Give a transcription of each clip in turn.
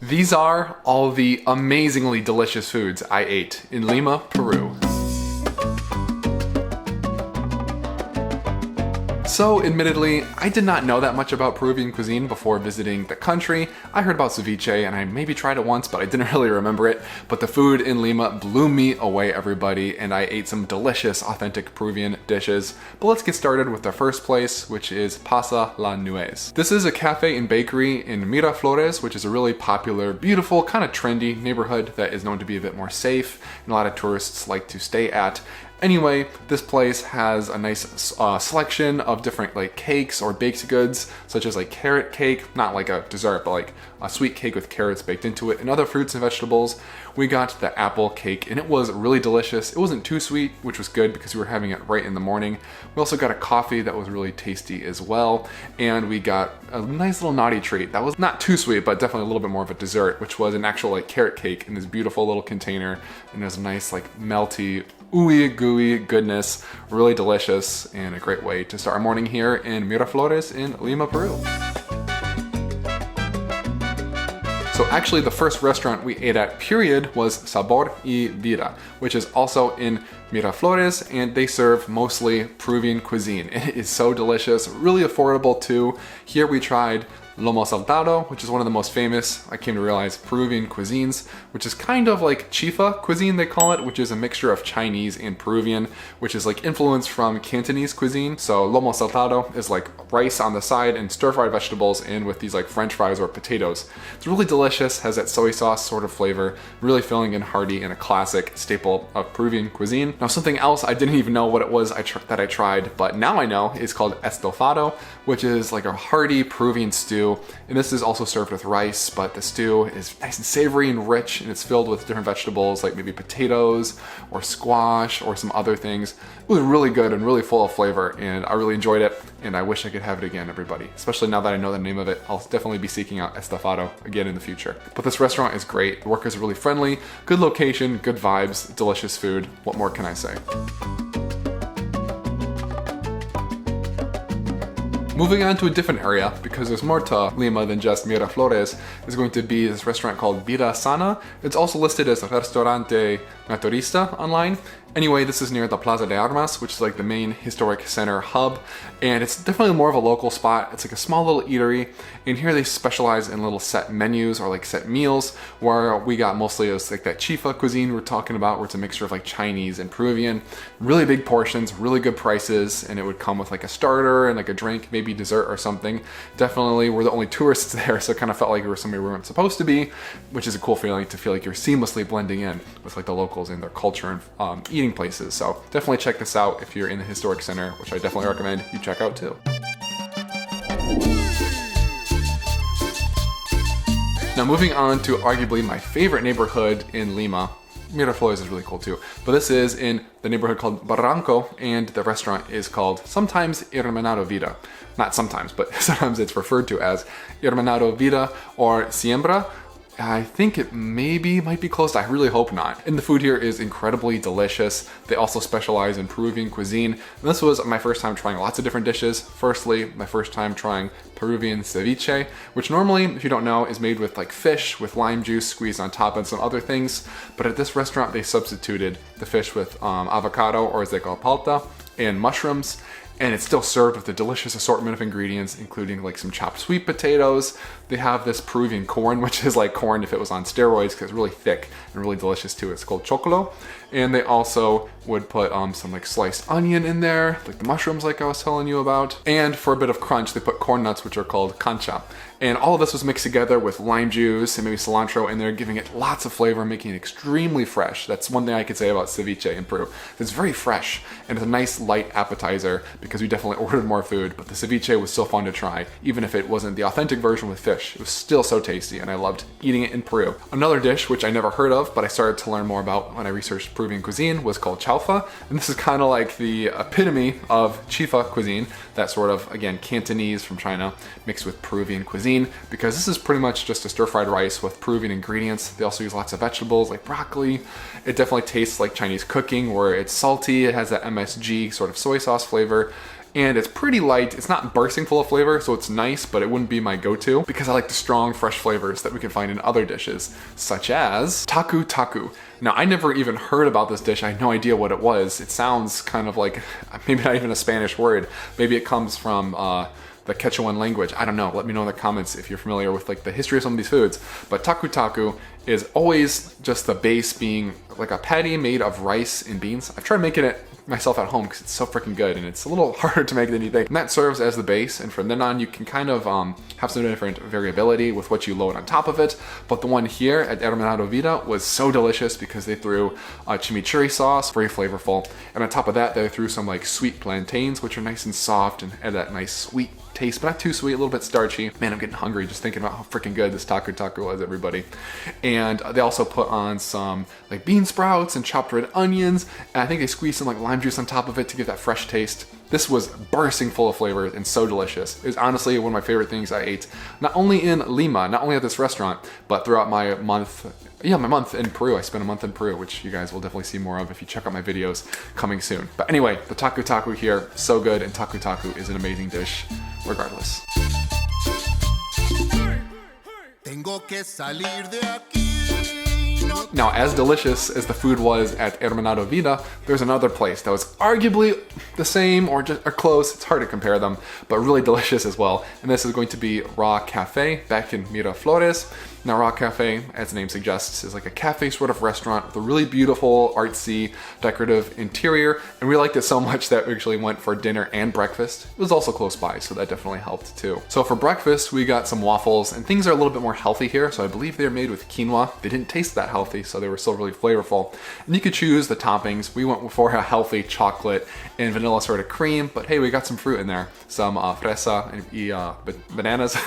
These are all the amazingly delicious foods I ate in Lima, Peru. So admittedly, I did not know that much about Peruvian cuisine before visiting the country. I heard about ceviche and I maybe tried it once, but I didn't really remember it. But the food in Lima blew me away, everybody, and I ate some delicious, authentic Peruvian dishes. But let's get started with the first place, which is Pasa la Nuez. This is a cafe and bakery in Miraflores, which is a really popular, beautiful, kind of trendy neighborhood that is known to be a bit more safe, and a lot of tourists like to stay at. Anyway, this place has a nice selection of different like cakes or baked goods, such as like carrot cake, not like a dessert, but like a sweet cake with carrots baked into it, and other fruits and vegetables. We got the apple cake and it was really delicious. It wasn't too sweet, which was good because we were having it right in the morning. We also got a coffee that was really tasty as well. And we got a nice little naughty treat that was not too sweet, but definitely a little bit more of a dessert, which was an actual like carrot cake in this beautiful little container. And it was a nice like melty, ooey gooey goodness, really delicious, and a great way to start our morning here in Miraflores in Lima, Peru. So actually the first restaurant we ate at, period, was Sabor y Vida, which is also in Miraflores, and they serve mostly Peruvian cuisine. It is so delicious, really affordable too. Here we tried lomo saltado, which is one of the most famous, I came to realize, Peruvian cuisines, which is kind of like chaufa cuisine, they call it, which is a mixture of Chinese and Peruvian, which is like influenced from Cantonese cuisine. So lomo saltado is like rice on the side and stir-fried vegetables in with these like French fries or potatoes. It's really delicious, has that soy sauce sort of flavor, really filling and hearty, and a classic staple of Peruvian cuisine. Now something else I didn't even know what it was that I tried, but now I know, is called estofado, which is like a hearty Peruvian stew. And this is also served with rice, but the stew is nice and savory and rich, and it's filled with different vegetables like maybe potatoes or squash or some other things. It was really good and really full of flavor, and I really enjoyed it, and I wish I could have it again, everybody. Especially now that I know the name of it, I'll definitely be seeking out estofado again in the future. But this restaurant is great. The workers are really friendly, good location, good vibes, delicious food. What more can I say? Moving on to a different area, because there's more to Lima than just Miraflores, is going to be this restaurant called Vida Sana. It's also listed as Restaurante Naturista online. Anyway, this is near the Plaza de Armas, which is like the main historic center hub, and it's definitely more of a local spot. It's like a small little eatery, and here they specialize in little set menus or like set meals, where we got mostly as like that chifa cuisine we're talking about, where it's a mixture of like Chinese and Peruvian. Really big portions, really good prices, and it would come with like a starter and like a drink, maybe dessert or something. Definitely, we're the only tourists there, so it kind of felt like we were somewhere we weren't supposed to be, which is a cool feeling to feel like you're seamlessly blending in with like the locals and their culture and eating places. So definitely check this out if you're in the historic center, which I definitely recommend you check out too. Now moving on to arguably my favorite neighborhood in Lima. Miraflores is really cool too, but this is in the neighborhood called Barranco, and the restaurant is called sometimes Hermanado Vida. Not sometimes, but sometimes it's referred to as Hermanado Vida or Siembra. I think it might be close. I really hope not. And the food here is incredibly delicious. They also specialize in Peruvian cuisine. And this was my first time trying lots of different dishes. Firstly, my first time trying Peruvian ceviche, which normally, if you don't know, is made with like fish with lime juice squeezed on top and some other things. But at this restaurant, they substituted the fish with avocado, or as they call palta, and mushrooms. And it's still served with a delicious assortment of ingredients, including like some chopped sweet potatoes. They have this Peruvian corn, which is like corn if it was on steroids, because it's really thick and really delicious too. It's called chocolo. And they also would put some like sliced onion in there, like the mushrooms like I was telling you about. And for a bit of crunch, they put corn nuts, which are called cancha. And all of this was mixed together with lime juice and maybe cilantro in there, giving it lots of flavor, making it extremely fresh. That's one thing I could say about ceviche in Peru. It's very fresh, and it's a nice light appetizer, because we definitely ordered more food, but the ceviche was still fun to try. Even if it wasn't the authentic version with fish, it was still so tasty, and I loved eating it in Peru. Another dish, which I never heard of, but I started to learn more about when I researched Peruvian cuisine, was called chaufa. And this is kind of like the epitome of chifa cuisine, that sort of, again, Cantonese from China mixed with Peruvian cuisine, because this is pretty much just a stir-fried rice with Peruvian ingredients. They also use lots of vegetables like broccoli. It definitely tastes like Chinese cooking, where it's salty, it has that MSG sort of soy sauce flavor, and it's pretty light. It's not bursting full of flavor, so it's nice, but it wouldn't be my go-to because I like the strong, fresh flavors that we can find in other dishes, such as tacu. Now, I never even heard about this dish. I had no idea what it was. It sounds kind of like maybe not even a Spanish word. Maybe it comes from the Quechuan language. I don't know. Let me know in the comments if you're familiar with like the history of some of these foods. But tacu is always just the base being like a patty made of rice and beans. I've tried making it myself at home because it's so freaking good, and it's a little harder to make than you think. And that serves as the base, and from then on you can kind of have some different variability with what you load on top of it. But the one here at Hermanado Vida was so delicious because they threw chimichurri sauce, very flavorful, and on top of that they threw some like sweet plantains, which are nice and soft and add that nice sweet taste, but not too sweet, a little bit starchy. Man, I'm getting hungry just thinking about how freaking good this tacu was, everybody. And they also put on some like bean sprouts and chopped red onions, and I think they squeezed some like lime juice on top of it to give that fresh taste. This was bursting full of flavor and so delicious. It was honestly one of my favorite things I ate, not only in Lima, not only at this restaurant, but throughout my month in Peru. I spent a month in Peru, which you guys will definitely see more of if you check out my videos coming soon. But anyway, the tacu here, so good, and tacu is an amazing dish regardless. Now, as delicious as the food was at Hermanado Vida, there's another place that was arguably the same or close. It's hard to compare them, but really delicious as well. And this is going to be Ra Cafe back in Miraflores. Now, Ra Cafe, as the name suggests, is like a cafe sort of restaurant with a really beautiful, artsy, decorative interior. And we liked it so much that we actually went for dinner and breakfast. It was also close by, so that definitely helped too. So for breakfast, we got some waffles, and things are a little bit more healthy here. So I believe they're made with quinoa. They didn't taste that healthy, so they were still really flavorful. And you could choose the toppings. We went for a healthy chocolate and vanilla sort of cream, but hey, we got some fruit in there. Some fresa and bananas,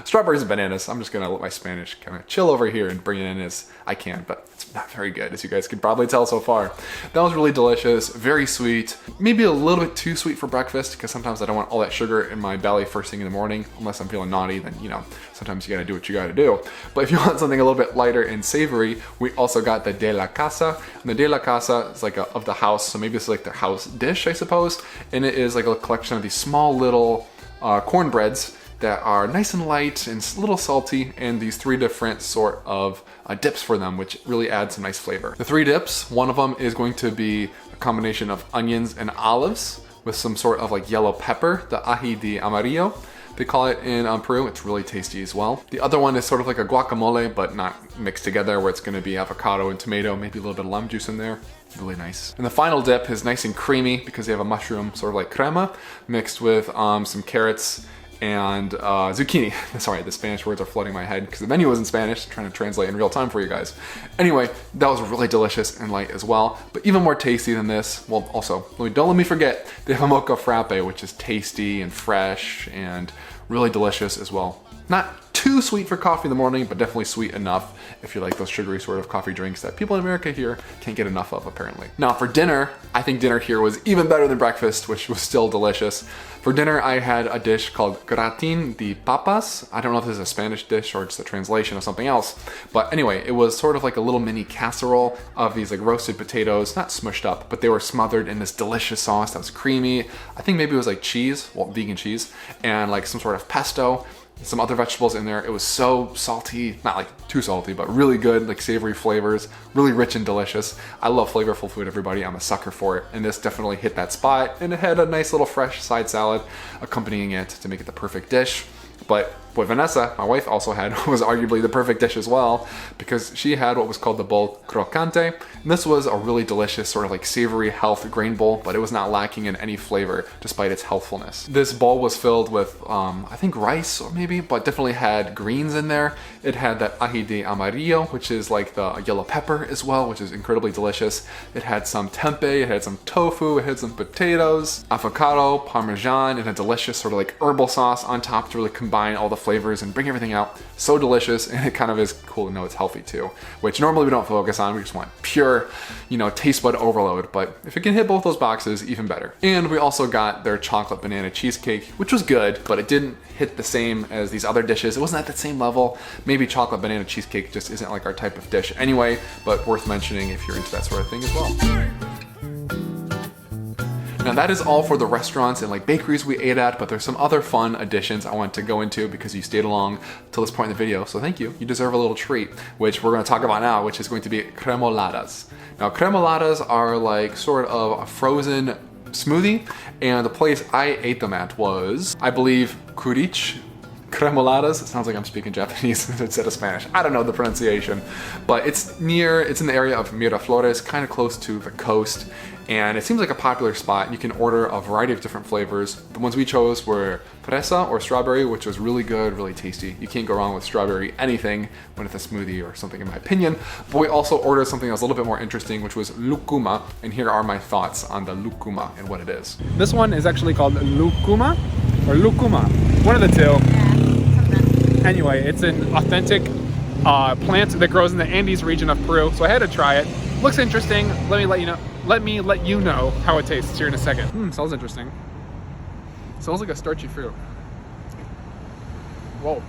strawberries and bananas. I'm just gonna let my Spanish kind of chill over here and bring it in as I can, but it's not very good, as you guys can probably tell so far. That was really delicious, very sweet, maybe a little bit too sweet for breakfast, because sometimes I don't want all that sugar in my belly first thing in the morning, unless I'm feeling naughty, then, you know, sometimes you gotta do what you gotta do. But if you want something a little bit lighter and savory, we also got the de la casa, and the de la casa is like of the house, so maybe it's like their house dish, I suppose, and it is like a collection of these small little cornbreads that are nice and light and a little salty, and these three different sort of dips for them, which really add some nice flavor. The three dips, one of them is going to be a combination of onions and olives with some sort of like yellow pepper, the ají de amarillo. They call it in Peru. It's really tasty as well. The other one is sort of like a guacamole, but not mixed together, where it's gonna be avocado and tomato, maybe a little bit of lime juice in there. Really nice. And the final dip is nice and creamy because they have a mushroom, sort of like crema, mixed with some carrots and zucchini. Sorry, the Spanish words are flooding my head because the menu was in Spanish, trying to translate in real time for you guys. Anyway, that was really delicious and light as well, but even more tasty than this, well, also, don't let me forget, they have a mocha frappe, which is tasty and fresh and really delicious as well. Not too sweet for coffee in the morning, but definitely sweet enough if you like those sugary sort of coffee drinks that people in America here can't get enough of, apparently. Now for dinner, I think dinner here was even better than breakfast, which was still delicious. For dinner, I had a dish called gratin de papas. I don't know if this is a Spanish dish or just a translation of something else, but anyway, it was sort of like a little mini casserole of these like roasted potatoes, not smushed up, but they were smothered in this delicious sauce that was creamy. I think maybe it was like cheese, well, vegan cheese, and like some sort of pesto, some other vegetables in there. It was so salty, not like too salty, but really good, like savory flavors, really rich and delicious. I love flavorful food, everybody. I'm a sucker for it, and this definitely hit that spot, and it had a nice little fresh side salad accompanying it to make it the perfect dish. But what Vanessa, my wife, also had was arguably the perfect dish as well, because she had what was called the bowl crocante. And this was a really delicious sort of like savory health grain bowl, but it was not lacking in any flavor despite its healthfulness. This bowl was filled with, I think rice or maybe, but definitely had greens in there. It had that ají de amarillo, which is like the yellow pepper as well, which is incredibly delicious. It had some tempeh, it had some tofu, it had some potatoes, avocado, parmesan, and a delicious sort of like herbal sauce on top to really combine all the flavors and bring everything out. So delicious, and it kind of is cool to know it's healthy too, which normally we don't focus on. We just want pure, you know, taste bud overload, but if it can hit both those boxes, even better. And we also got their chocolate banana cheesecake, which was good, but it didn't hit the same as these other dishes. It wasn't at the same level. Maybe chocolate banana cheesecake just isn't like our type of dish anyway, but worth mentioning if you're into that sort of thing as well. Now that is all for the restaurants and like bakeries we ate at, but there's some other fun additions I want to go into because you stayed along till this point in the video, so thank you. You deserve a little treat, which we're going to talk about now, which is going to be cremoladas. Now cremoladas are like sort of a frozen smoothie, and the place I ate them at was, I believe, Curich Cremoladas. It sounds like I'm speaking Japanese instead of Spanish. I don't know the pronunciation, but it's in the area of Miraflores, kind of close to the coast, and it seems like a popular spot. You can order a variety of different flavors. The ones we chose were fresa or strawberry, which was really good, really tasty. You can't go wrong with strawberry anything when it's a smoothie or something, in my opinion. But we also ordered something that was a little bit more interesting, which was lucuma, and here are my thoughts on the lucuma and what it is. This one is actually called lucuma or lucuma, one of the two. Anyway, it's an authentic plant that grows in the Andes region of Peru, so I had to try it. Looks interesting. Let me let you know how it tastes here in a second. Smells interesting. Smells like a starchy fruit. Whoa.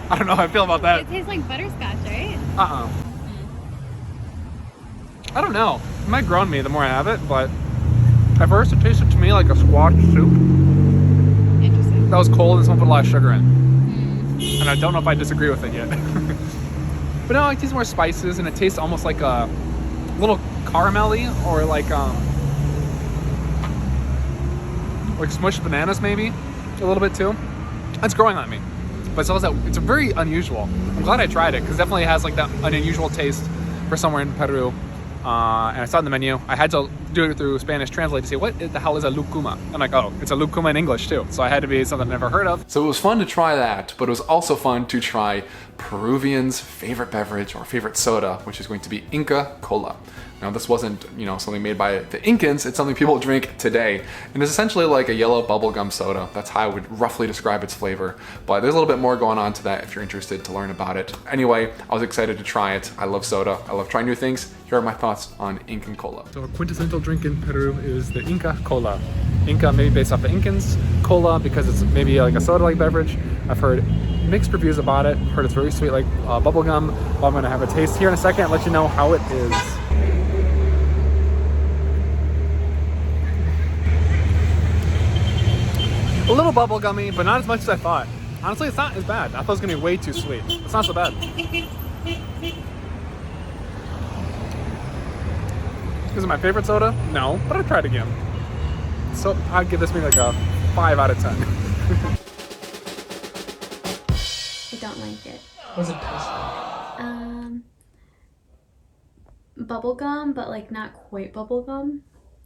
I don't know how I feel about that. It tastes like butterscotch, right? I don't know. It might grow on me the more I have it, but at first it tasted to me like a squash soup. Interesting. That was cold and someone put a lot of sugar in. And I don't know if I disagree with it yet. But no, it tastes more spices and it tastes almost like a little caramelly or like smushed bananas maybe, a little bit too. It's growing on me. But it's also, it's very unusual. I'm glad I tried it because it definitely has like that an unusual taste for somewhere in Peru. And I saw it on the menu. I had to do it through Spanish Translate to say, what the hell is a lucuma? I'm like, oh, it's a lucuma in English too. So I had to be something I've never heard of. So it was fun to try that, but it was also fun to try Peruvians' favorite beverage or favorite soda, which is going to be INCA KOLA. Now this wasn't, something made by the Incans, it's something people drink today. And it's essentially like a yellow bubblegum soda. That's how I would roughly describe its flavor. But there's a little bit more going on to that if you're interested to learn about it. Anyway, I was excited to try it. I love soda. I love trying new things. Here are my thoughts on Incan Kola. So a quintessential drink in Peru is the INCA KOLA. INCA maybe based off the Incans, Kola because it's maybe like a soda-like beverage. I've heard mixed reviews about it. Heard it's very sweet like bubblegum. Well, I'm gonna have a taste here in a second and let you know how it is. A little bubblegummy, but not as much as I thought. Honestly, it's not as bad. I thought it was gonna be way too sweet. It's not so bad. Is it my favorite soda? No, but I'd try it again. So I'd give this maybe like a 5 out of 10. I don't like it. What does it taste like? Bubblegum, but like not quite bubblegum.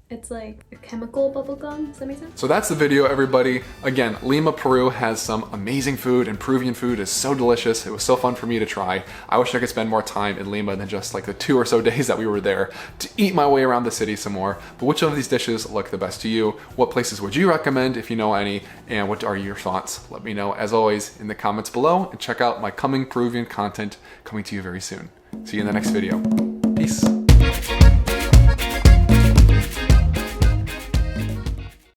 It's like a chemical bubblegum. Does that make sense? So that's the video, everybody. Again, Lima, Peru has some amazing food, and Peruvian food is so delicious. It was so fun for me to try. I wish I could spend more time in Lima than just like the 2 or so days that we were there to eat my way around the city some more. But which of these dishes look the best to you? What places would you recommend if you know any? And what are your thoughts? Let me know, as always, in the comments below, and check out my coming Peruvian content coming to you very soon. See you in the next video. Peace.